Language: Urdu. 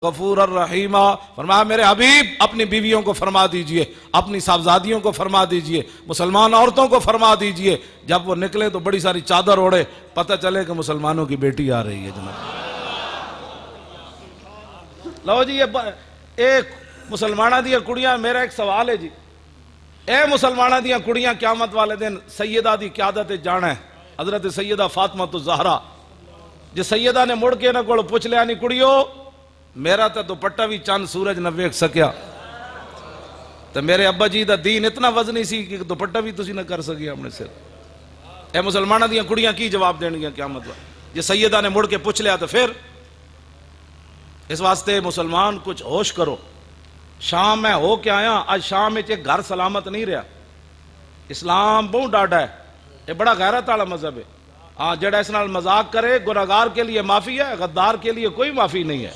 غفور الرحیم، فرمایا میرے حبیب اپنی بیویوں کو فرما دیجئے، اپنی صاحبزادیوں کو فرما دیجئے، مسلمان عورتوں کو فرما دیجئے جب وہ نکلے تو بڑی ساری چادر اوڑے، پتہ چلے کہ مسلمانوں کی بیٹی آ رہی ہے جناب۔ لو جی ایک مسلمانہ دیا کڑیاں، میرا ایک سوال ہے جی، اے مسلمانہ دیا کڑیاں قیامت والے دن سیدہ دی قیادت جانا ہے، حضرت سیدہ فاطمہ الزہرا جی سیدہ نے مڑ کے نہ کوڑ پوچھ لیا نہیں کڑیو میرا تا دوپٹہ بھی چاند سورج نہ ویکھ سکیا تو میرے ابا جی دا دین اتنا وزنی سی کہ دوپٹہ بھی تسی نہ کر سکیا اپنے سر۔ اے مسلمانہ دیاں کڑیاں کی جواب دین گیا قیامت والے یہ سیدہ نے مڑ کے پوچھ لیا تو پھر اس واسطے مسلمان کچھ ہوش کرو۔ شام میں ہو کے آیا، آج شام میں ایک گھر سلامت نہیں رہا۔ اسلام بہت ڈاڈا ہے، یہ بڑا غیرت والا مذہب ہے۔ ہاں جڑا اس نال مذاق کرے گناہگار کے لیے معافی ہے، غدار کے لیے کوئی معافی نہیں ہے۔